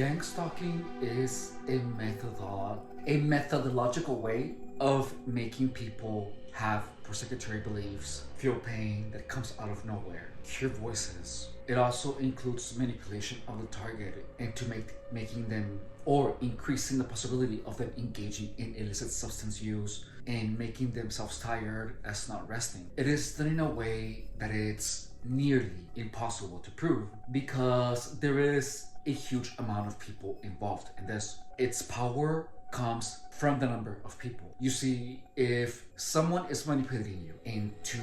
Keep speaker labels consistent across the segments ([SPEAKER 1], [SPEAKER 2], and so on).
[SPEAKER 1] Gang stalking is a methodological way of making people have persecutory beliefs, feel pain that comes out of nowhere, hear voices. It also includes manipulation of the target into making them or increasing the possibility of them engaging in illicit substance use and making themselves tired as not resting. It is done in a way that it's nearly impossible to prove because there is a huge amount of people involved in this. Its power comes from the number of people. You see, if someone is manipulating you into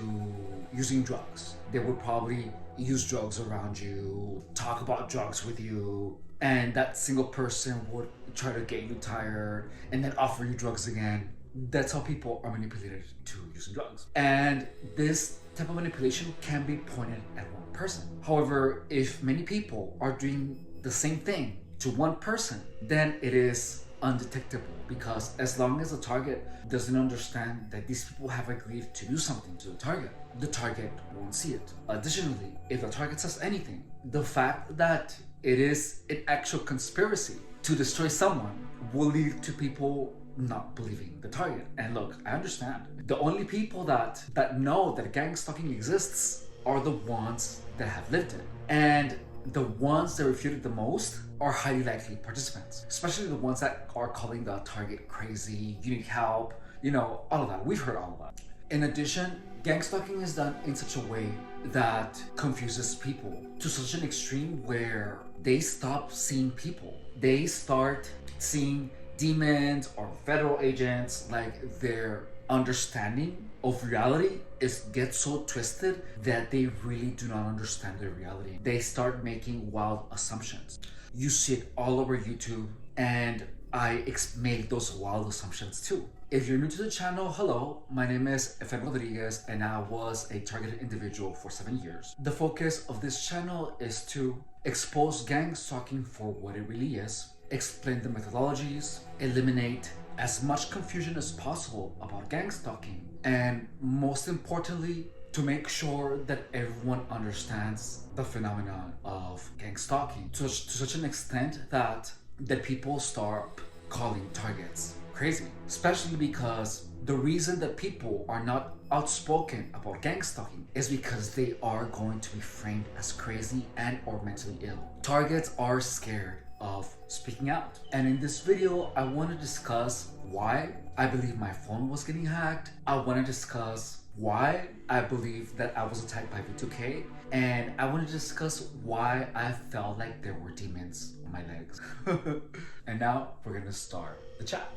[SPEAKER 1] using drugs, they would probably use drugs around you, talk about drugs with you, and that single person would try to get you tired and then offer you drugs again. That's how people are manipulated to using drugs. And this type of manipulation can be pointed at one person. However, if many people are doing the same thing to one person, then it is undetectable, because as long as the target doesn't understand that these people have agreed to do something to the target won't see it. Additionally, if the target says anything, the fact that it is an actual conspiracy to destroy someone will lead to people not believing the target. And look, I understand. The only people that know that gang stalking exists are the ones that have lived it. And the ones that refute it the most are highly likely participants, especially the ones that are calling the target crazy, you need help, all of that. We've heard all of that. In addition, gang stalking is done in such a way that confuses people to such an extreme where they stop seeing people. They start seeing demons or federal agents. Like, their understanding of reality gets so twisted that they really do not understand their reality. They start making wild assumptions. You see it all over YouTube, and I made those wild assumptions too. If you're new to the channel, hello, my name is Efren Rodriguez, and I was a targeted individual for 7 years. The focus of this channel is to expose gang stalking for what it really is, explain the methodologies, eliminate as much confusion as possible about gang stalking, and most importantly, to make sure that everyone understands the phenomenon of gang stalking to such an extent that people start calling targets crazy. Especially because the reason that people are not outspoken about gang stalking is because they are going to be framed as crazy and or mentally ill. Targets are scared of speaking out. And in this video, I want to discuss why I believe my phone was getting hacked. I want to discuss why I believe that I was attacked by V2K. And I want to discuss why I felt like there were demons on my legs. And now we're going to start the chat.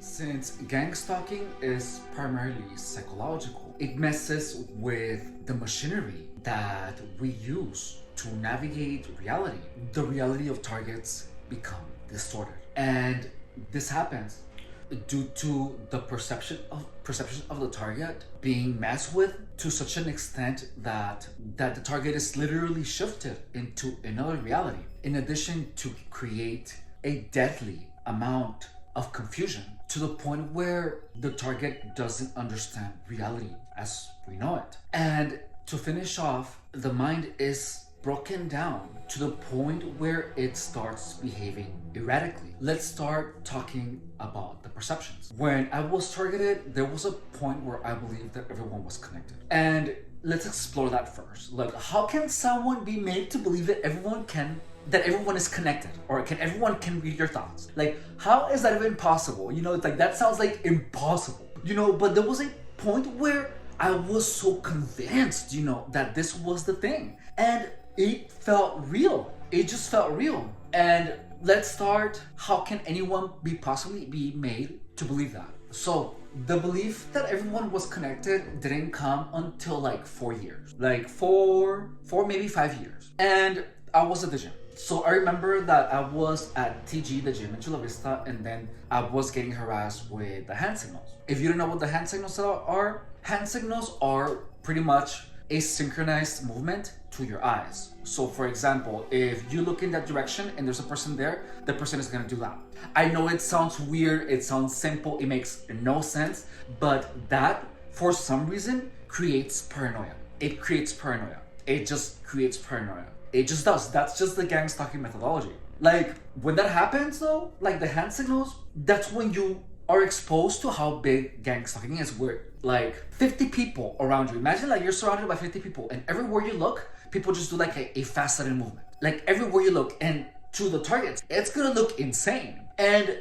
[SPEAKER 1] Since gang stalking is primarily psychological, it messes with the machinery that we use to navigate reality. The reality of targets become distorted. And this happens due to the perception of the target being messed with to such an extent that the target is literally shifted into another reality, in addition to create a deadly amount of confusion to the point where the target doesn't understand reality as we know it. And to finish off, the mind is broken down to the point where it starts behaving erratically. Let's start talking about the perceptions. When I was targeted, there was a point where I believed that everyone was connected. And let's explore that first. Like, how can someone be made to believe that everyone is connected, or everyone can read your thoughts? Like, how is that even possible? It's like, that sounds like impossible, but there was a point where I was so convinced, that this was the thing, and it felt real. It just felt real. And let's start, how can anyone possibly be made to believe that? So the belief that everyone was connected didn't come until like 4 years, like four, maybe 5 years. And I was at the gym. So I remember that I was at TG, the gym in Chula Vista, and then I was getting harassed with the hand signals. If you don't know what the hand signals are pretty much a synchronized movement to your eyes. So for example, if you look in that direction and there's a person there, the person is gonna do that. I know it sounds weird, it sounds simple, it makes no sense, but that, for some reason, creates paranoia. It creates paranoia. It just creates paranoia. It just does. That's just the gang stalking methodology. Like, when that happens though, like the hand signals, that's when you are exposed to how big gang stalking is. Where like 50 people around you. Imagine like you're surrounded by 50 people and everywhere you look, people just do like a fast sudden movement. Like everywhere you look and to the targets, it's gonna look insane. And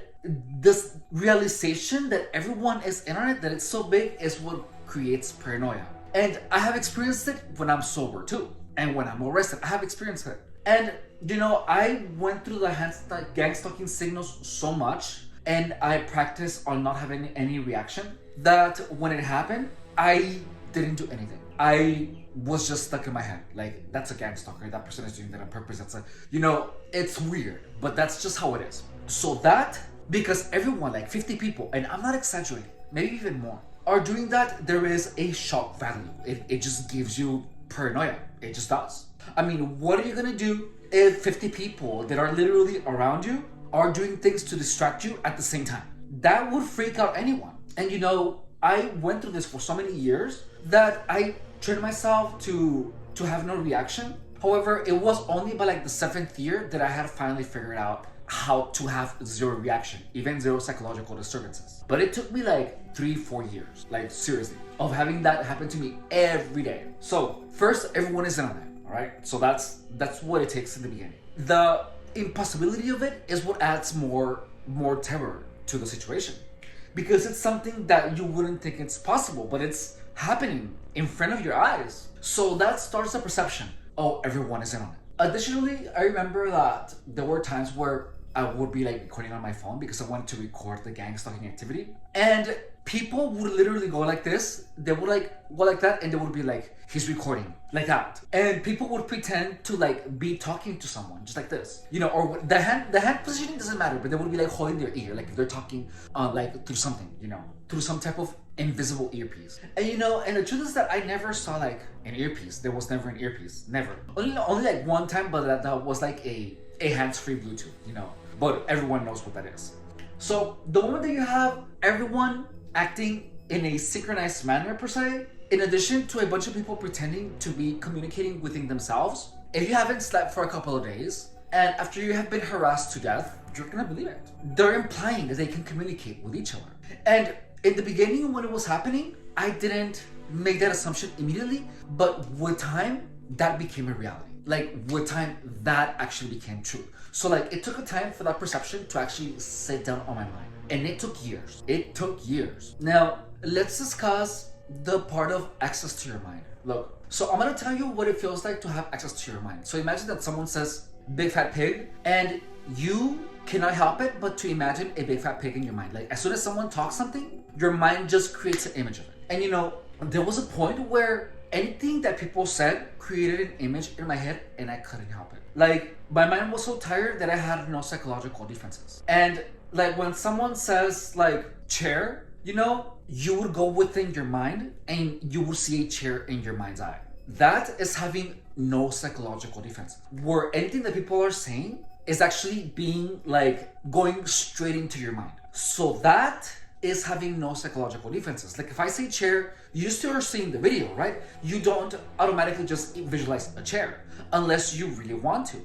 [SPEAKER 1] this realization that everyone is in on it, that it's so big, is what creates paranoia. And I have experienced it when I'm sober too. And when I'm arrested, I have experienced it. And you know, I went through the gang stalking signals so much, and I practiced on not having any reaction, that when it happened, I didn't do anything. I was just stuck in my head. Like, that's a gang stalker. That person is doing that on purpose. That's a, you know, it's weird, but that's just how it is. So that, because everyone, like 50 people, and I'm not exaggerating, maybe even more, are doing that, there is a shock value. It just gives you paranoia. It just does. I mean, what are you gonna do if 50 people that are literally around you are doing things to distract you at the same time? That would freak out anyone. And you know, I went through this for so many years that I trained myself to have no reaction. However, it was only by like the 7th year that I had finally figured out how to have zero reaction, even zero psychological disturbances. But it took me like 3-4 years, like seriously, of having that happen to me every day. So first, everyone is in on it, all right? So that's what it takes in the beginning. The impossibility of it is what adds more terror to the situation, because it's something that you wouldn't think it's possible, but it's happening in front of your eyes. So that starts a perception. Oh, everyone is in on it. Additionally, I remember that there were times where I would be like recording on my phone because I wanted to record the gang stalking activity, and people would literally go like this. They would like go like that, and they would be like, he's recording, like that. And people would pretend to like be talking to someone just like this, you know, or the hand positioning doesn't matter, but they would be like holding their ear, like if they're talking like through something, you know, through some type of invisible earpiece. And you know, and the truth is that I never saw like an earpiece. There was never an earpiece, never. Only like one time, but that was like a hands-free Bluetooth, you know. But everyone knows what that is. So the moment that you have everyone acting in a synchronized manner per se, in addition to a bunch of people pretending to be communicating within themselves, if you haven't slept for a couple of days, and after you have been harassed to death, you're gonna believe it. They're implying that they can communicate with each other. And in the beginning, when it was happening, I didn't make that assumption immediately, but with time, that became a reality. Like, with time, that actually became true. So like, it took a time for that perception to actually sit down on my mind. And it took years. It took years. Now, let's discuss the part of access to your mind. Look, so I'm gonna tell you what it feels like to have access to your mind. So imagine that someone says, big fat pig, and you cannot help it but to imagine a big fat pig in your mind. Like, as soon as someone talks something, your mind just creates an image of it. And you know, there was a point where anything that people said created an image in my head, and I couldn't help it. Like, my mind was so tired that I had no psychological defenses. And like, when someone says like chair, you know, you would go within your mind and you will see a chair in your mind's eye. That is having no psychological defense. Where anything that people are saying is actually being like going straight into your mind. So that is having no psychological defenses. Like, if I say chair, you still are seeing the video, right? You don't automatically just visualize a chair unless you really want to.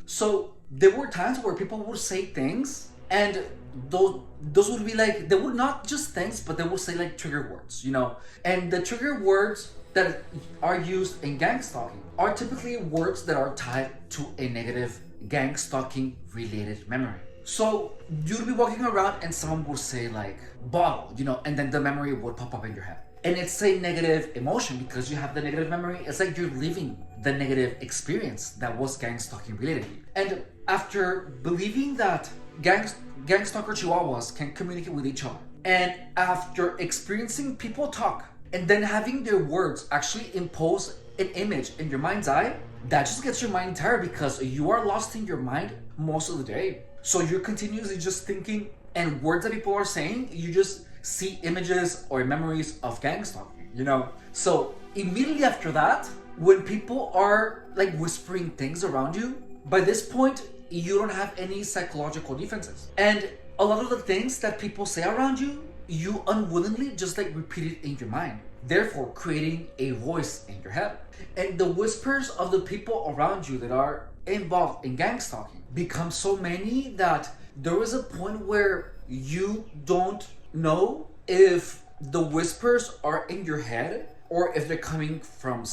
[SPEAKER 1] So there were times where people would say things, and those would be like, they would not just things, but they would say like trigger words, you know? And the trigger words that are used in gang stalking are typically words that are tied to a negative gang stalking related memory. So you'd be walking around and someone would say like bottle, you know, and then the memory would pop up in your head. And it's a negative emotion because you have the negative memory. It's like you're living the negative experience that was gang stalking related. And after believing that gang stalker chihuahuas can communicate with each other, and after experiencing people talk and then having their words actually impose an image in your mind's eye, that just gets your mind tired because you are lost in your mind most of the day. So you're continuously just thinking, and words that people are saying, you just see images or memories of gang stalking, you know? So immediately after that, when people are like whispering things around you, by this point, you don't have any psychological defenses. And a lot of the things that people say around you, you unwillingly just like repeat it in your mind, therefore creating a voice in your head. And the whispers of the people around you that are involved in gang stalking become so many that there was a point where you don't know if the whispers are in your head or if they're coming from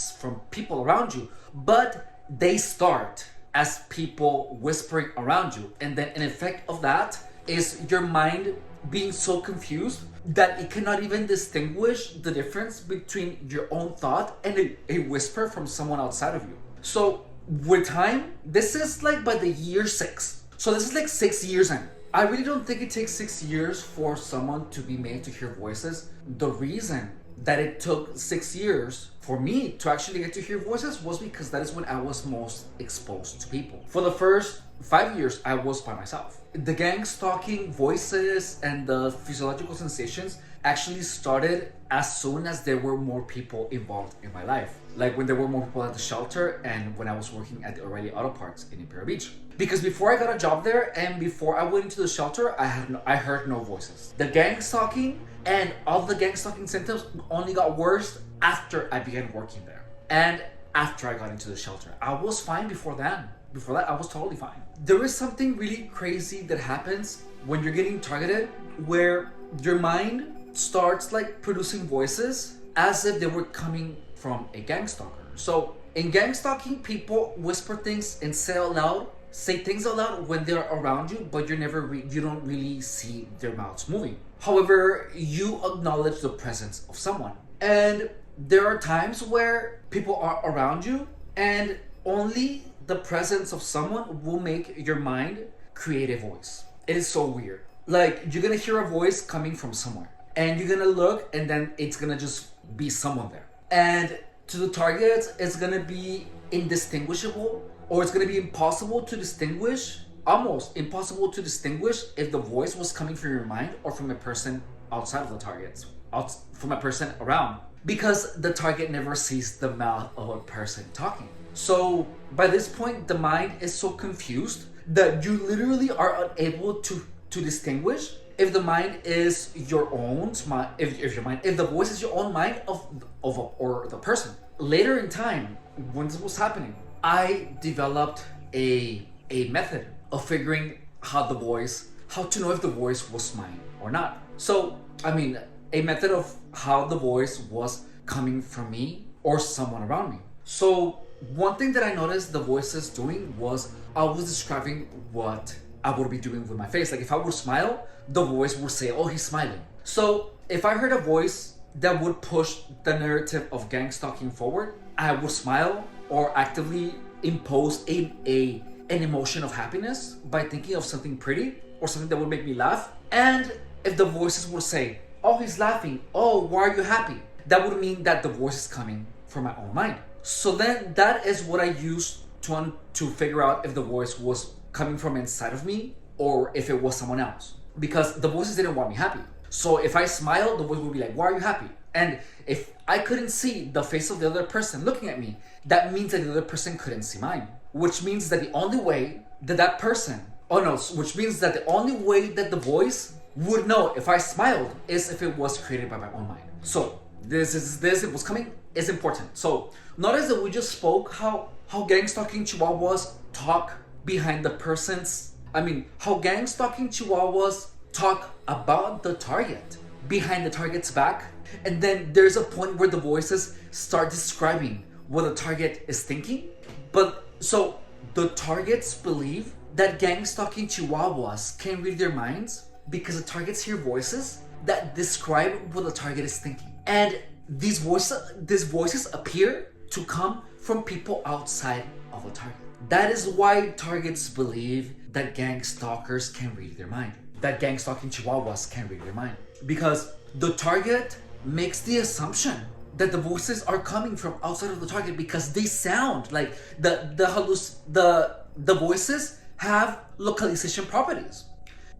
[SPEAKER 1] people around you, but they start as people whispering around you, and then an effect of that is your mind being so confused that it cannot even distinguish the difference between your own thought and a whisper from someone outside of you. So with time, this is like by the year 6. So this is like 6 years in. I really don't think it takes 6 years for someone to be made to hear voices. The reason that it took 6 years for me to actually get to hear voices was because that is when I was most exposed to people. For the first 5 years, I was by myself. The gang stalking voices and the physiological sensations actually started as soon as there were more people involved in my life. Like when there were more people at the shelter and when I was working at the O'Reilly Auto Parts in Imperial Beach. Because before I got a job there and before I went into the shelter, I heard no voices. The gang stalking and all the gang stalking symptoms only got worse after I began working there and after I got into the shelter. I was fine before then. Before that, I was totally fine. There is something really crazy that happens when you're getting targeted where your mind starts like producing voices as if they were coming from a gang stalker. So in gang stalking, people whisper things and say things out loud when they're around you, but you don't really see their mouths moving. However, you acknowledge the presence of someone. And there are times where people are around you and only the presence of someone will make your mind create a voice. It is so weird. Like you're gonna hear a voice coming from somewhere and you're gonna look and then it's gonna just be someone there. And to the target, it's gonna be indistinguishable, or it's gonna be impossible to distinguish, almost impossible to distinguish if the voice was coming from your mind or from a person outside of the target, from a person around, because the target never sees the mouth of a person talking. So by this point, the mind is so confused that you literally are unable to distinguish if the mind is your own mind, if the voice is your own mind or the person. Later in time, when this was happening, I developed a method of figuring how to know if the voice was mine or not. So, a method of how the voice was coming from me or someone around me. So, one thing that I noticed the voices doing was I was describing what I would be doing with my face. Like if I would smile, the voice would say, "Oh, he's smiling." So if I heard a voice that would push the narrative of gang stalking forward, I would smile or actively impose an emotion of happiness by thinking of something pretty or something that would make me laugh. And if the voices would say, "Oh, he's laughing. Oh, why are you happy?" that would mean that the voice is coming from my own mind. So then that is what I used to figure out if the voice was coming from inside of me or if it was someone else. Because the voices didn't want me happy. So if I smiled, the voice would be like, "Why are you happy?" And if I couldn't see the face of the other person looking at me, that means that the other person couldn't see mine. Which means that the only way that the only way that the voice would know if I smiled is if it was created by my own mind. So this it was coming is important. So notice that we just spoke how gang stalking chihuahuas talk behind the person's, how gang stalking chihuahuas talk about the target behind the target's back. And then there's a point where the voices start describing what the target is thinking. But so the targets believe that gang stalking chihuahuas can read their minds because the targets hear voices that describe what the target is thinking. And these voices appear to come from people outside of the target. That is why targets believe that gang stalkers can read their mind. That gang stalking chihuahuas can read their mind. Because the target makes the assumption that the voices are coming from outside of the target because they sound like the voices have localization properties.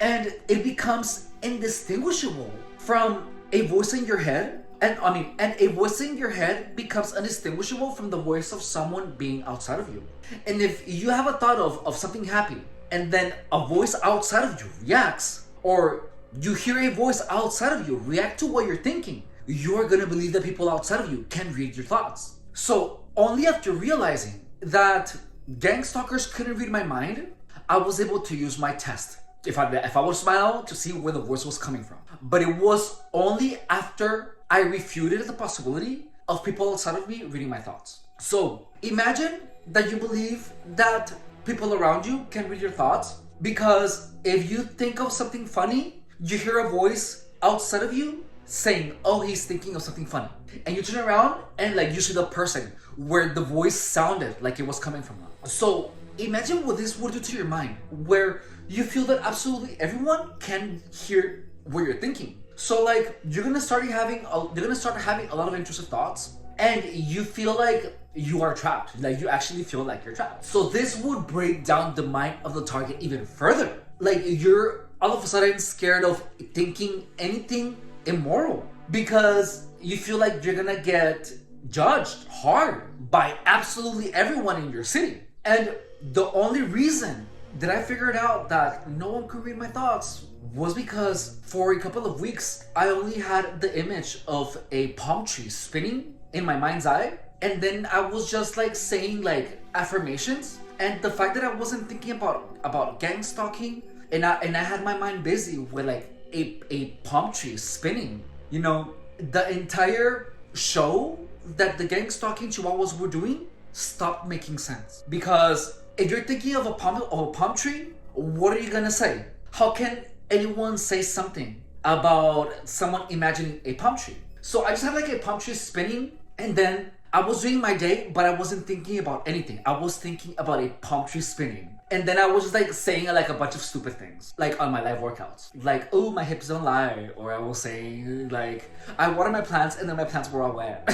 [SPEAKER 1] And it becomes indistinguishable from a voice in your head And I mean, and a voice in your head becomes undistinguishable from the voice of someone being outside of you. And if you have a thought of something happy, and then a voice outside of you reacts, or you hear a voice outside of you react to what you're thinking, you're gonna believe that people outside of you can read your thoughts. So only after realizing that gang stalkers couldn't read my mind, I was able to use my test. If I would smile to see where the voice was coming from. But it was only after I refuted the possibility of people outside of me reading my thoughts. So imagine that you believe that people around you can read your thoughts, because if you think of something funny, you hear a voice outside of you saying, oh, he's thinking of something funny. And you turn around and like you see the person where the voice sounded like it was coming from. So imagine what this would do to your mind, where you feel that absolutely everyone can hear what you're thinking. So like you're gonna start having a lot of intrusive thoughts, and you feel like you are trapped. Like you actually feel like you're trapped. So this would break down the mind of the target even further. Like you're all of a sudden scared of thinking anything immoral, because you feel like you're gonna get judged hard by absolutely everyone in your city. And the only reason that I figured out that no one could read my thoughts was because for a couple of weeks, I only had the image of a palm tree spinning in my mind's eye. And then I was just like saying like affirmations. And the fact that I wasn't thinking about gang stalking, and I had my mind busy with like a palm tree spinning, you know, the entire show that the gang stalking chihuahuas were doing stopped making sense. Because if you're thinking of a palm tree, what are you gonna say? How can anyone say something about someone imagining a palm tree? So I just had like a palm tree spinning, and then I was doing my day, but I wasn't thinking about anything. I was thinking about a palm tree spinning. And then I was just like saying like a bunch of stupid things, like on my live workouts. Like, oh, my hips don't lie. Or I will say like, I water my plants and then my plants were all wet.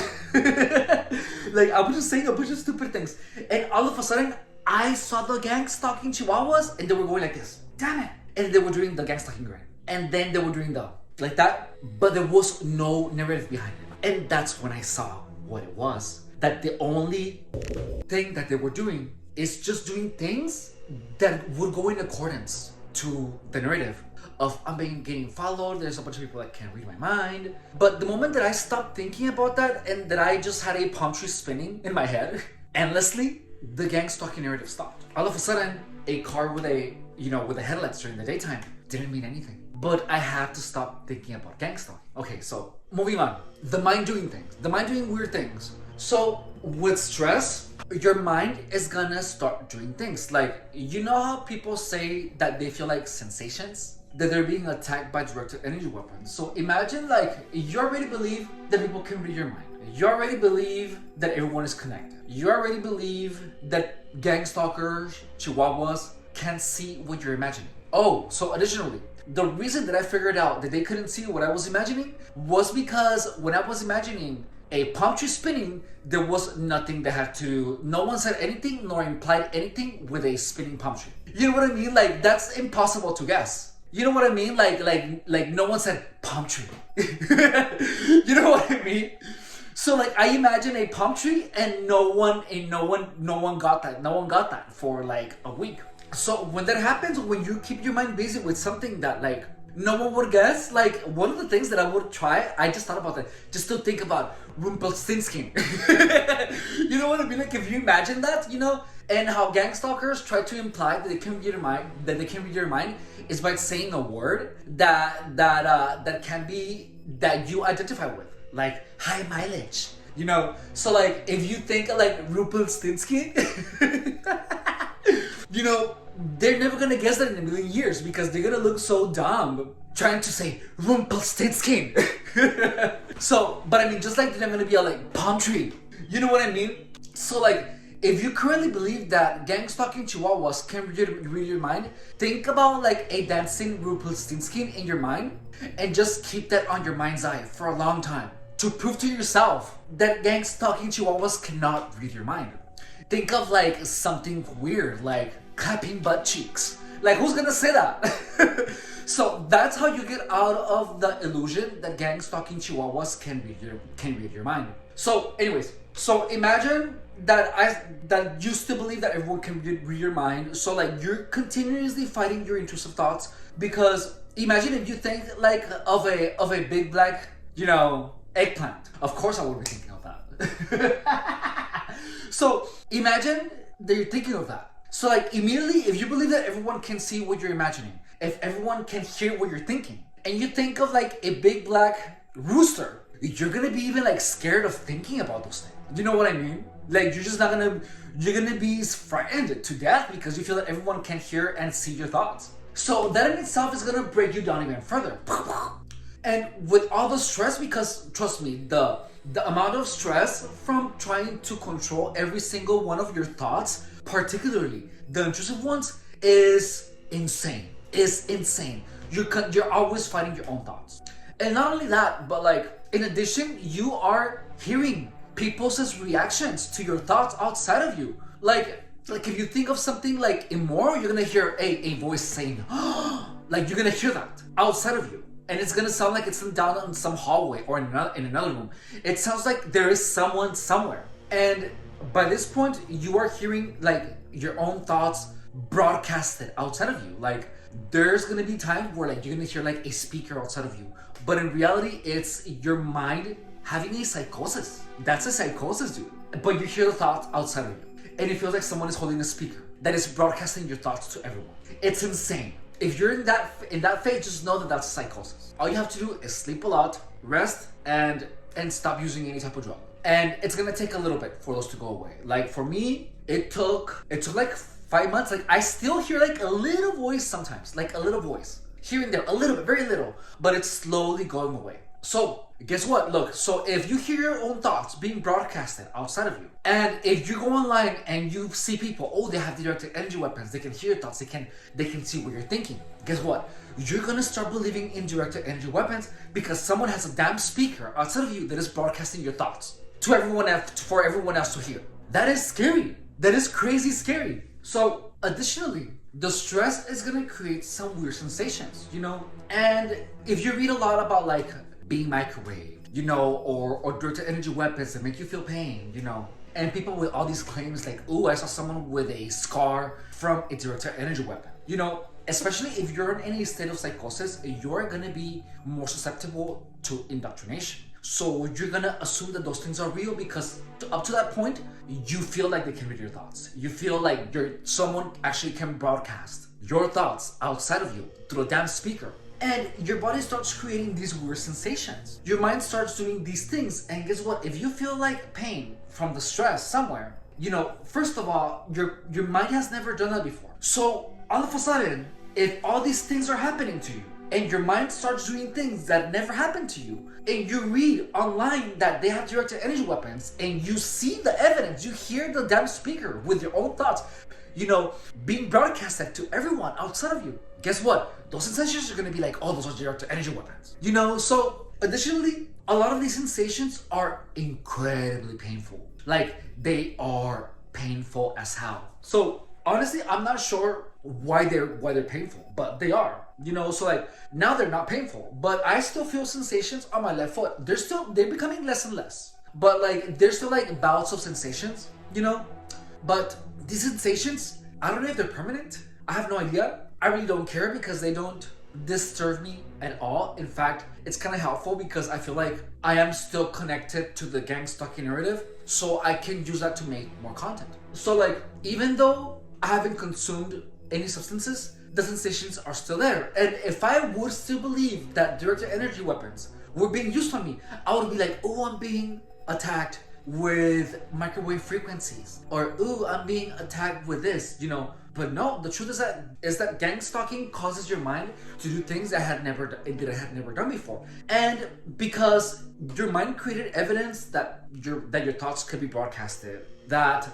[SPEAKER 1] Like I was just saying a bunch of stupid things. And all of a sudden, I saw the gang stalking chihuahuas, and they were going like this. Damn it. And they were doing the gang stalking grin. And then they were doing the, like that. But there was no narrative behind it. And that's when I saw what it was. That the only thing that they were doing is just doing things that would go in accordance to the narrative of I'm getting followed, there's a bunch of people that can't read my mind. But the moment that I stopped thinking about that, and that I just had a palm tree spinning in my head endlessly, the gang stalking narrative stopped. All of a sudden, a car with with the headlights during the daytime didn't mean anything. But I had to stop thinking about gang stalking. Okay, so moving on. The mind doing things. The mind doing weird things. So with stress, your mind is gonna start doing things. Like, you know how people say that they feel like sensations? That they're being attacked by directed energy weapons. So imagine like you already believe that people can read your mind. You already believe that everyone is connected. You already believe that gang stalkers, chihuahuas can see what you're imagining. Oh, so additionally, the reason that I figured out that they couldn't see what I was imagining was because when I was imagining a palm tree spinning, there was nothing that had to, no one said anything nor implied anything with a spinning palm tree. You know what I mean? Like, that's impossible to guess. You know what I mean? Like no one said palm tree. You know what I mean? So like I imagine a palm tree, and no one got that. No one got that for like a week. So when that happens, when you keep your mind busy with something that like no one would guess, like one of the things that I would try, I just thought about that, just to think about Rumpelstiltskin. You know what I mean? Like if you imagine that, and how gang stalkers try to imply that they can read your mind, is by saying a word that can be that you identify with, like high mileage. So like if you think like Rumpelstiltskin, they're never gonna guess that in a million years, because they're gonna look so dumb trying to say Rumpelstiltskin. So, but I mean, just like they're gonna be all like palm tree. You know what I mean? So like, if you currently believe that gang stalking chihuahuas can read your mind, think about like a dancing Rumpelstiltskin in your mind, and just keep that on your mind's eye for a long time to prove to yourself that gang stalking chihuahuas cannot read your mind. Think of like something weird, like clapping butt cheeks, Like, who's gonna say that? So that's how you get out of the illusion that gang stalking chihuahuas can read your mind. So, anyways, so imagine that you still believe that everyone can read your mind. So like you're continuously fighting your intrusive thoughts, because imagine if you think like of a big black, eggplant. Of course I would be thinking of that. So imagine that you're thinking of that. So like immediately, if you believe that everyone can see what you're imagining, if everyone can hear what you're thinking, and you think of like a big black rooster, you're gonna be even like scared of thinking about those things. You know what I mean? Like you're gonna be frightened to death because you feel that everyone can hear and see your thoughts. So that in itself is gonna break you down even further. And with all the stress, because trust me, the amount of stress from trying to control every single one of your thoughts, particularly the intrusive ones, is insane. You're always fighting your own thoughts. And not only that, but like in addition, you are hearing people's reactions to your thoughts outside of you. Like if you think of something like immoral, you're gonna hear a voice saying, like you're gonna hear that outside of you. And it's gonna sound like it's down in some hallway or in another room. It sounds like there is someone somewhere. And by this point, you are hearing like your own thoughts broadcasted outside of you. Like there's gonna be times where like you're gonna hear like a speaker outside of you, but in reality, it's your mind having a psychosis. That's a psychosis, dude. But you hear the thoughts outside of you, and it feels like someone is holding a speaker that is broadcasting your thoughts to everyone. It's insane. If you're in that phase, just know that that's a psychosis. All you have to do is sleep a lot, rest, and stop using any type of drug. And it's gonna take a little bit for those to go away. Like for me, it took like 5 months. Like I still hear like a little voice sometimes, like a little voice here and there, a little bit, very little, but it's slowly going away. So guess what? Look, so if you hear your own thoughts being broadcasted outside of you, and if you go online and you see people, oh, they have directed energy weapons, they can hear your thoughts, they can see what you're thinking. Guess what? You're gonna start believing in directed energy weapons because someone has a damn speaker outside of you that is broadcasting your thoughts to everyone else, for everyone else to hear. That is scary. That is crazy scary. So additionally, the stress is gonna create some weird sensations, And if you read a lot about like being microwaved, or directed energy weapons that make you feel pain, and people with all these claims like, oh, I saw someone with a scar from a directed energy weapon, especially if you're in any state of psychosis, you're gonna be more susceptible to indoctrination. So you're gonna assume that those things are real because up to that point, you feel like they can read your thoughts. You feel like someone actually can broadcast your thoughts outside of you through a damn speaker. And your body starts creating these weird sensations. Your mind starts doing these things, and guess what? If you feel like pain from the stress somewhere, first of all, your mind has never done that before. So all of a sudden, if all these things are happening to you, and your mind starts doing things that never happened to you, and you read online that they have directed energy weapons, and you see the evidence, you hear the damn speaker with your own thoughts, being broadcasted to everyone outside of you. Guess what? Those sensations are gonna be like, oh, those are directed energy weapons. So additionally, a lot of these sensations are incredibly painful. Like they are painful as hell. So honestly, I'm not sure why they're painful, but they are. So like now they're not painful, but I still feel sensations on my left foot. They're becoming less and less, but like there's still like bouts of sensations, But these sensations, I don't know if they're permanent. I have no idea. I really don't care because they don't disturb me at all. In fact, it's kind of helpful because I feel like I am still connected to the gang stalking narrative, so I can use that to make more content. So like, even though I haven't consumed any substances, the sensations are still there. And if I would still believe that directed energy weapons were being used on me, I would be like, oh, I'm being attacked with microwave frequencies, or ooh, I'm being attacked with this, But no, the truth is that gang stalking causes your mind to do things that it had never done before. And because your mind created evidence that your thoughts could be broadcasted, that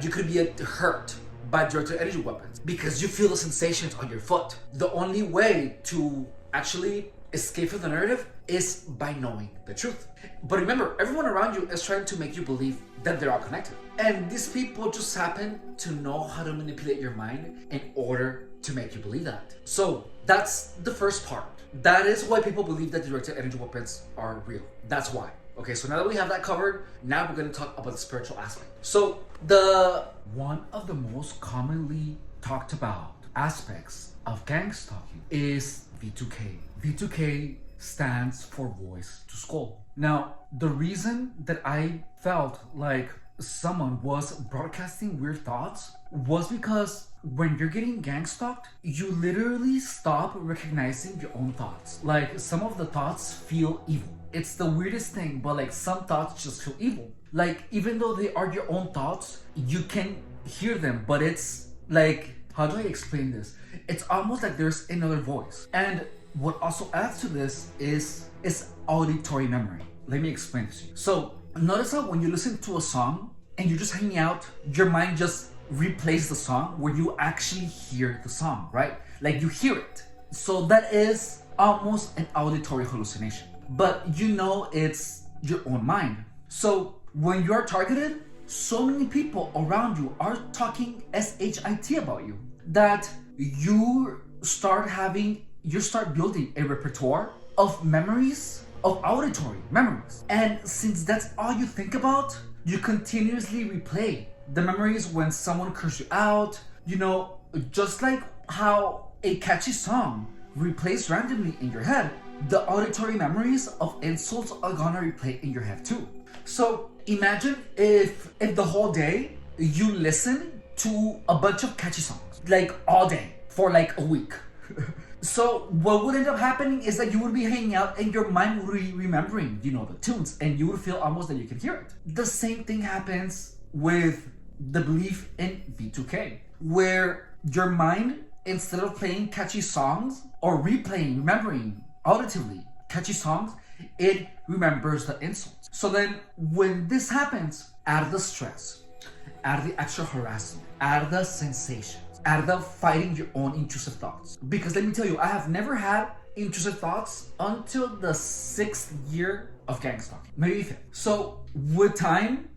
[SPEAKER 1] you could be hurt by directed energy weapons because you feel the sensations on your foot. The only way to actually escape from the narrative is by knowing the truth. But remember, everyone around you is trying to make you believe that they're all connected. And these people just happen to know how to manipulate your mind in order to make you believe that. So that's the first part. That is why people believe that directed energy weapons are real. That's why. Okay, so now that we have that covered, now we're going to talk about the spiritual aspect. So the one of the most commonly talked about aspects of gang stalking is V2K. V2K stands for voice to skull. Now, the reason that I felt like someone was broadcasting weird thoughts was because when you're getting gang stalked, you literally stop recognizing your own thoughts. Like, some of the thoughts feel evil. It's the weirdest thing, but like some thoughts just feel evil. Like, even though they are your own thoughts, you can hear them, but it's like, how do I explain this? It's almost like there's another voice. And what also adds to this is auditory memory. Let me explain this to you. So notice how when you listen to a song and you're just hanging out, your mind just replays the song where you actually hear the song, right? Like, you hear it. So that is almost an auditory hallucination. But you know it's your own mind. So when you're targeted, so many people around you are talking shit about you that you start building a repertoire of memories, of auditory memories. And since that's all you think about, you continuously replay the memories when someone cursed you out, you know, just like how a catchy song replays randomly in your head, the auditory memories of insults are gonna replay in your head too. So imagine if the whole day you listen to a bunch of catchy songs, like all day for like a week. So what would end up happening is that you would be hanging out and your mind would be remembering, you know, the tunes, and you would feel almost that you can hear it. The same thing happens with the belief in V2K, where your mind, instead of playing catchy songs or remembering auditively catchy songs, it remembers the insults. So then when this happens, add the stress, add the extra harassment, add the sensations, add the fighting your own intrusive thoughts. Because let me tell you, I have never had intrusive thoughts until the 6th year of gang stalking, maybe 5th. So with time,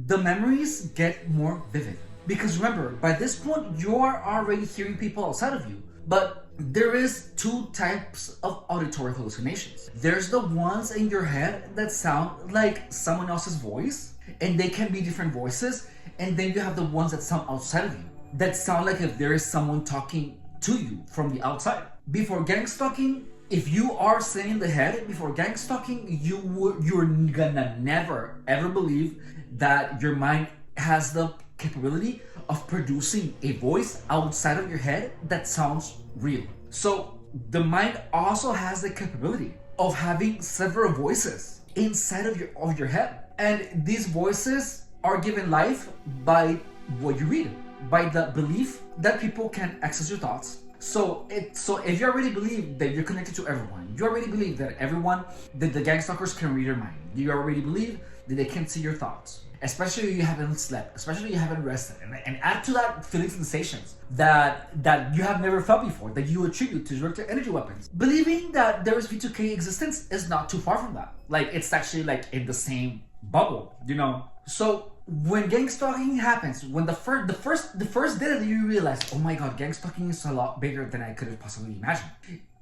[SPEAKER 1] the memories get more vivid. Because remember, by this point, you are already hearing people outside of you. But there is 2 types of auditory hallucinations. There's the ones in your head that sound like someone else's voice, and they can be different voices. And then you have the ones that sound outside of you, that sound like if there is someone talking to you from the outside. Before gang stalking, if you are sane in the head before gang stalking, you're gonna never ever believe that your mind has the capability of producing a voice outside of your head that sounds real. So the mind also has the capability of having several voices inside of your head, and these voices are given life by what you read, by the belief that people can access your thoughts. So if you already believe that you're connected to everyone, you already believe that the gang stalkers can read your mind, you already believe that they can see your thoughts, especially if you haven't slept, especially if you haven't rested, and add to that feeling sensations that you have never felt before, that you attribute to directed energy weapons. Believing that there is V2K existence is not too far from that. Like, it's actually like in the same bubble, you know. So when gang stalking happens, when the first day that you realize, oh my god, gang stalking is a lot bigger than I could have possibly imagined.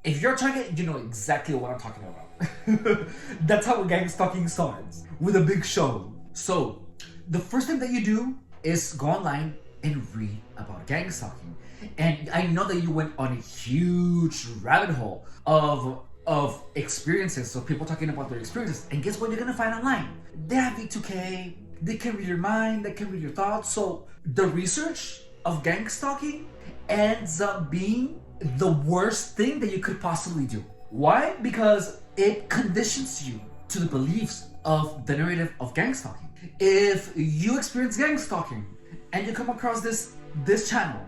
[SPEAKER 1] If you're a target, you know exactly what I'm talking about. That's how gang stalking starts, with a big show. So the first thing that you do is go online and read about gang stalking. And I know that you went on a huge rabbit hole of experiences, so people talking about their experiences. And guess what you're gonna find online? They have V2K, they can read your mind, they can read your thoughts. So the research of gang stalking ends up being the worst thing that you could possibly do. Why? Because it conditions you to the beliefs of the narrative of gang stalking. If you experience gang stalking and you come across this channel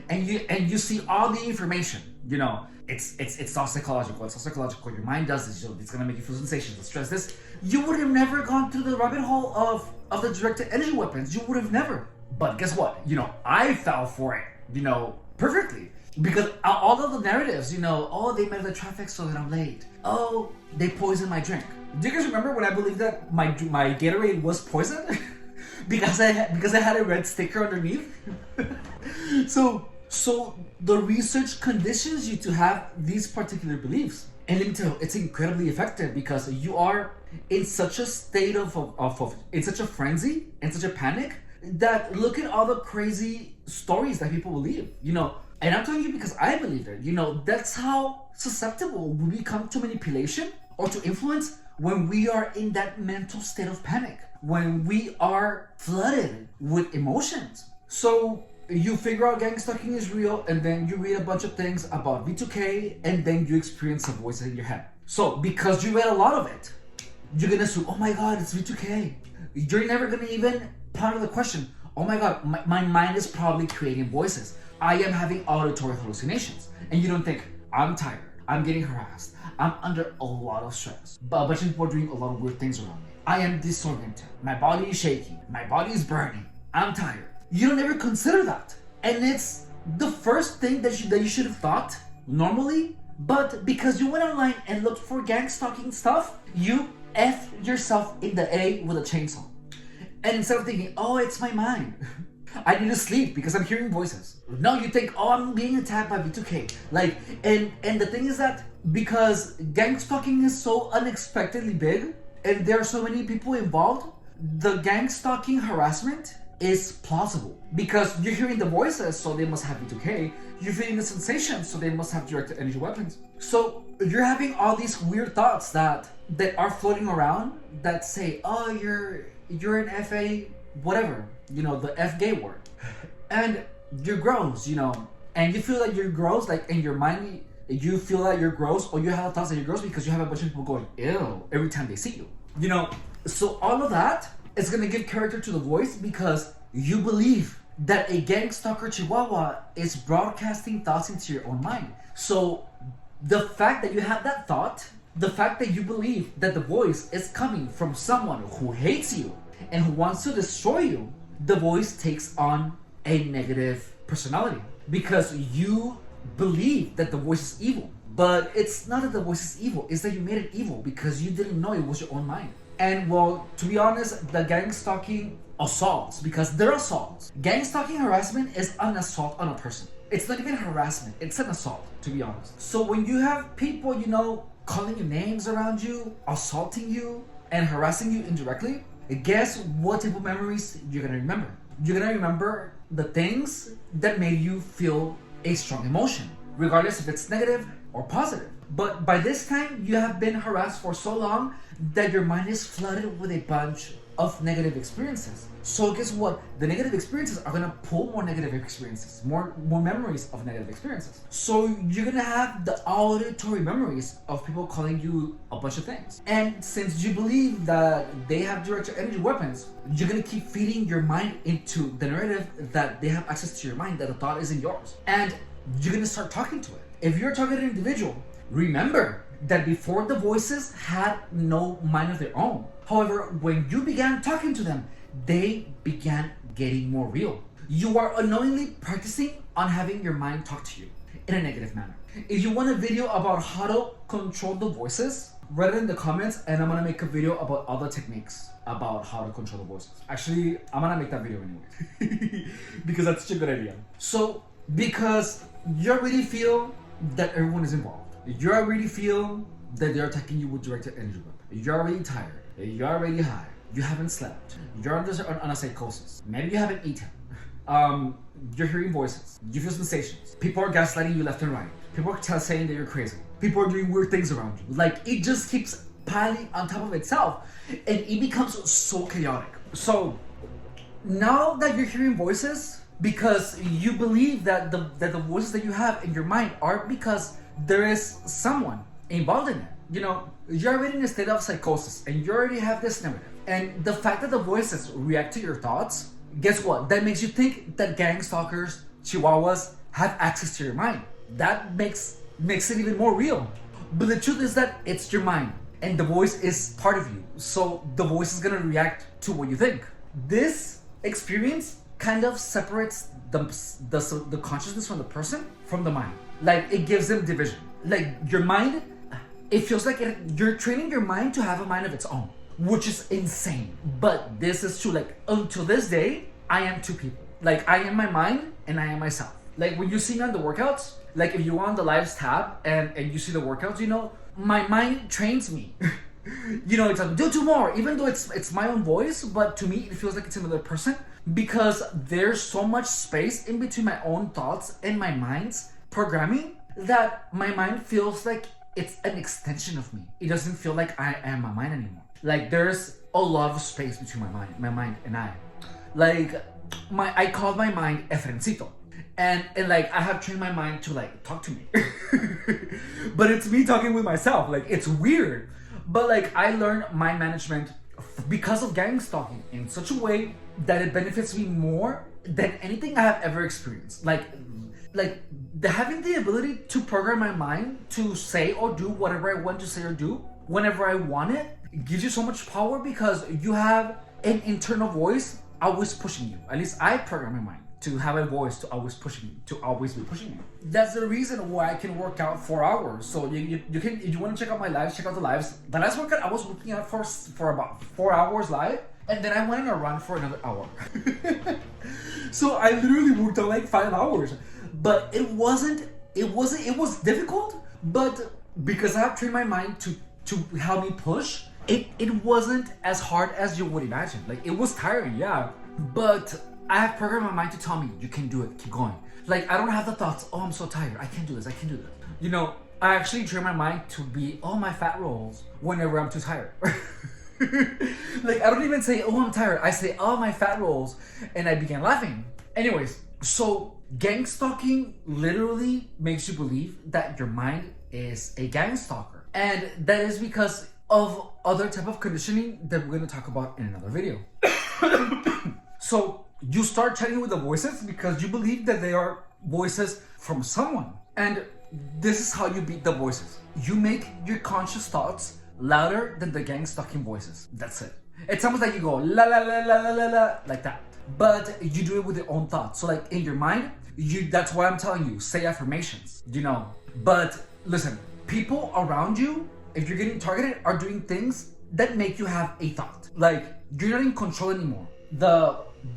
[SPEAKER 1] and you see all the information, you know, it's all psychological. It's all psychological. Your mind does this. It's gonna make you feel sensations, the stress. This, you would have never gone through the rabbit hole of the directed energy weapons. You would have never. But guess what? You know, I fell for it. You know, perfectly. Because all of the narratives, you know, oh, they met the traffic so that I'm late. Oh, they poisoned my drink. Do you guys remember when I believed that my Gatorade was poisoned? because I had a red sticker underneath? So So the research conditions you to have these particular beliefs. And let me tell you, it's incredibly effective because you are in such a state of in such a frenzy and such a panic that look at all the crazy stories that people believe, And I'm telling you because I believe it. That's how susceptible we become to manipulation or to influence when we are in that mental state of panic, when we are flooded with emotions. So you figure out gang stalking is real, and then you read a bunch of things about V2K, and then you experience some voices in your head. So because you read a lot of it, you're gonna assume, oh my god, it's V2K. You're never gonna even ponder the question, oh my god, my mind is probably creating voices. I am having auditory hallucinations. And you don't think, I'm tired, I'm getting harassed, I'm under a lot of stress. But a bunch of people are doing a lot of weird things around me. I am disoriented, my body is shaking, my body is burning, I'm tired. You don't ever consider that. And it's the first thing that you should have thought normally, but because you went online and looked for gang stalking stuff, you F yourself in the A with a chainsaw. And instead of thinking, oh, it's my mind, I need to sleep because I'm hearing voices. No, you think, oh, I'm being attacked by V2K. And the thing is that because gang stalking is so unexpectedly big and there are so many people involved, the gang stalking harassment is plausible because you're hearing the voices, so they must have V2K. You're feeling the sensations, so they must have directed energy weapons. So you're having all these weird thoughts that are floating around that say, oh, you're an FA, whatever, the F gay word, and you're gross, and you feel that you're gross, like in your mind, you feel that you're gross, or you have thoughts that you're gross because you have a bunch of people going, ew, every time they see you, So all of that is gonna give character to the voice because you believe that a gang stalker chihuahua is broadcasting thoughts into your own mind. So the fact that you have that thought, the fact that you believe that the voice is coming from someone who hates you and who wants to destroy you, the voice takes on a negative personality because you believe that the voice is evil. But it's not that the voice is evil, it's that you made it evil because you didn't know it was your own mind. And well, to be honest, the gang stalking assaults, because they're assaults. Gang stalking harassment is an assault on a person. It's not even harassment, it's an assault, to be honest. So when you have people, calling you names around you, assaulting you, and harassing you indirectly, guess what type of memories you're gonna remember? You're gonna remember the things that made you feel a strong emotion, regardless if it's negative or positive. But by this time, you have been harassed for so long that your mind is flooded with a bunch of negative experiences. So guess what? The negative experiences are gonna pull more negative experiences, more memories of negative experiences. So you're gonna have the auditory memories of people calling you a bunch of things. And since you believe that they have directed energy weapons, you're gonna keep feeding your mind into the narrative that they have access to your mind, that the thought isn't yours. And you're gonna start talking to it. If you're a targeted individual, remember that before the voices had no mind of their own. However, when you began talking to them, they began getting more real. You are unknowingly practicing on having your mind talk to you in a negative manner. If you want a video about how to control the voices, write it in the comments and I'm gonna make a video about other techniques about how to control the voices. Actually, I'm gonna make that video anyway because that's such a good idea. So, because you already feel that everyone is involved, you already feel that they're attacking you with directed energy weapon, you're already tired, you're already high, you haven't slept, you're on a psychosis, maybe you haven't eaten, you're hearing voices, you feel sensations, people are gaslighting you left and right, people are saying that you're crazy, people are doing weird things around you, like it just keeps piling on top of itself and it becomes so chaotic. So now that you're hearing voices, because you believe that the voices that you have in your mind are because there is someone involved in it. You're already in a state of psychosis and you already have this narrative. And the fact that the voices react to your thoughts, guess what? That makes you think that gang stalkers, chihuahuas, have access to your mind. That makes it even more real. But the truth is that it's your mind and the voice is part of you. So the voice is gonna react to what you think. This experience kind of separates the consciousness from the person from the mind. Like it gives them division. Like your mind, it feels like you're training your mind to have a mind of its own, which is insane. But this is true. Like until this day, I am two people. Like I am my mind and I am myself. Like when you see me on the workouts, like if you go on the lives tab and you see the workouts, my mind trains me. It's like do more, even though it's my own voice, but to me it feels like it's another person because there's so much space in between my own thoughts and my mind's programming that my mind feels like it's an extension of me. It doesn't feel like I am my mind anymore. Like there's a lot of space between my mind and I. Like I call my mind Efrencito. And like I have trained my mind to like talk to me. But it's me talking with myself. Like it's weird. But like I learned mind management because of gang stalking in such a way that it benefits me more than anything I have ever experienced. Like having the ability to program my mind to say or do whatever I want to say or do whenever I want it gives you so much power because you have an internal voice always pushing you. At least I program my mind to have a voice to always pushing me, to always be pushing me. That's the reason why I can work out 4 hours. So you can, if you want to check out my lives, check out the lives. The last workout I was working out for about 4 hours live, and then I went on a run for another hour. So I literally worked out like 5 hours, but it was difficult. But because I have trained my mind to help me push, it wasn't as hard as you would imagine. Like it was tiring, yeah, but I have programmed my mind to tell me, you can do it, keep going. Like I don't have the thoughts, oh, I'm so tired, I can't do this. I actually train my mind to be, oh, my fat rolls whenever I'm too tired. Like I don't even say, oh, I'm tired. I say, oh, my fat rolls, and I began laughing. Anyways, so gang stalking literally makes you believe that your mind is a gang stalker. And that is because of other type of conditioning that we're gonna talk about in another video. So you start chatting with the voices because you believe that they are voices from someone. And this is how you beat the voices. You make your conscious thoughts louder than the gang stalking voices. That's it. It's almost like you go la la la la la la la like that. But you do it with your own thoughts. So like in your mind, that's why I'm telling you, say affirmations, But listen, people around you, if you're getting targeted, are doing things that make you have a thought. Like you're not in control anymore.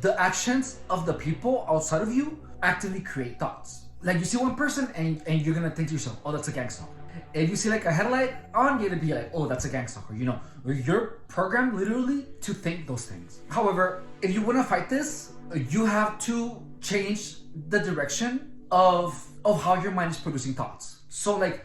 [SPEAKER 1] The actions of the people outside of you actively create thoughts. Like you see one person and you're gonna think to yourself, oh, that's a gang stalker. If you see like a headlight on, you're gonna be like, oh, that's a gang stalker. You're programmed literally to think those things. However, if you wanna fight this, you have to change the direction of how your mind is producing thoughts. So like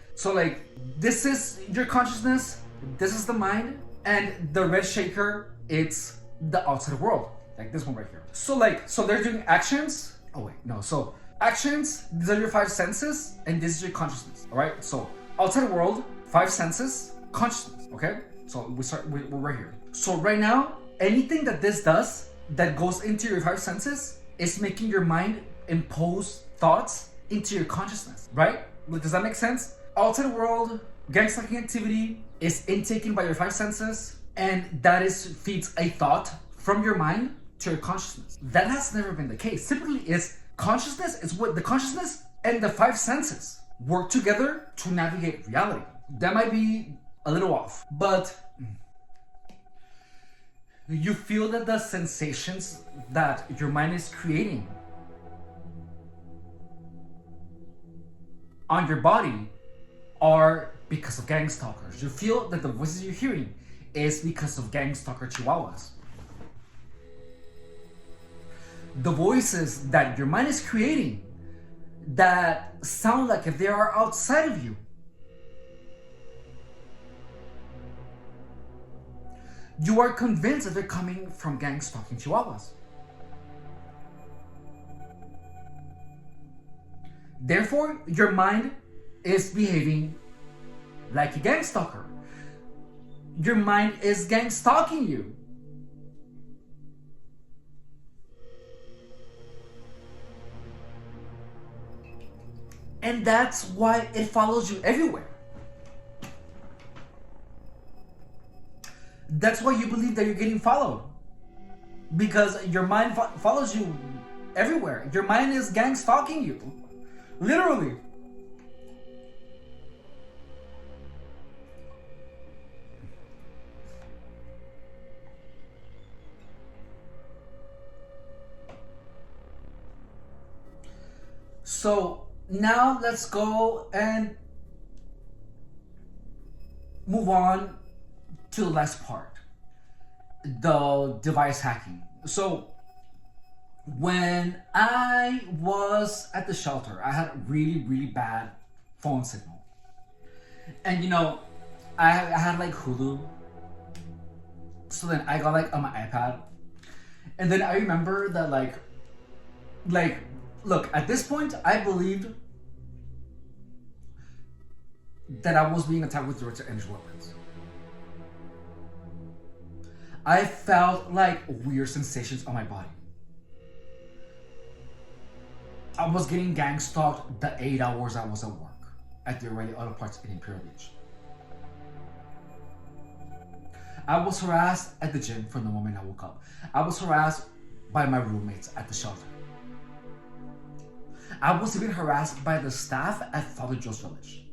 [SPEAKER 1] this is your consciousness, this is the mind, and the red shaker, it's the outside world. Like this one right here. So they're doing actions. Oh wait, no. So actions, these are your 5 senses, and this is your consciousness. All right. So outside world, 5 senses, consciousness. Okay. So we're right here. So right now, anything that this does that goes into your 5 senses is making your mind impose thoughts into your consciousness. Right? Does that make sense? Outside world, gang stalking activity is intaken by your 5 senses, and that feeds a thought from your mind to your consciousness. That has never been the case. Typically, consciousness is what the consciousness and the 5 senses work together to navigate reality. That might be a little off, but you feel that the sensations that your mind is creating on your body are because of gang stalkers. You feel that the voices you're hearing is because of gang stalker chihuahuas. The voices that your mind is creating that sound like if they are outside of you. You are convinced that they're coming from gang stalking chihuahuas. Therefore, your mind is behaving like a gang stalker. Your mind is gang stalking you. And that's why it follows you everywhere. That's why you believe that you're getting followed. Because your mind follows you everywhere. Your mind is gang stalking you. Literally. So now let's go and move on to the last part, the device hacking. So when I was at the shelter, I had really, really bad phone signal. And I had like Hulu. So then I got like on my iPad. And then I remember that look, at this point, I believed that I was being attacked with direct-to-energy weapons. I felt like weird sensations on my body. I was getting gang stalked the 8 hours I was at work at the O'Reilly Auto Parts in Imperial Beach. I was harassed at the gym from the moment I woke up. I was harassed by my roommates at the shelter. I was even harassed by the staff at Father Joe's Village.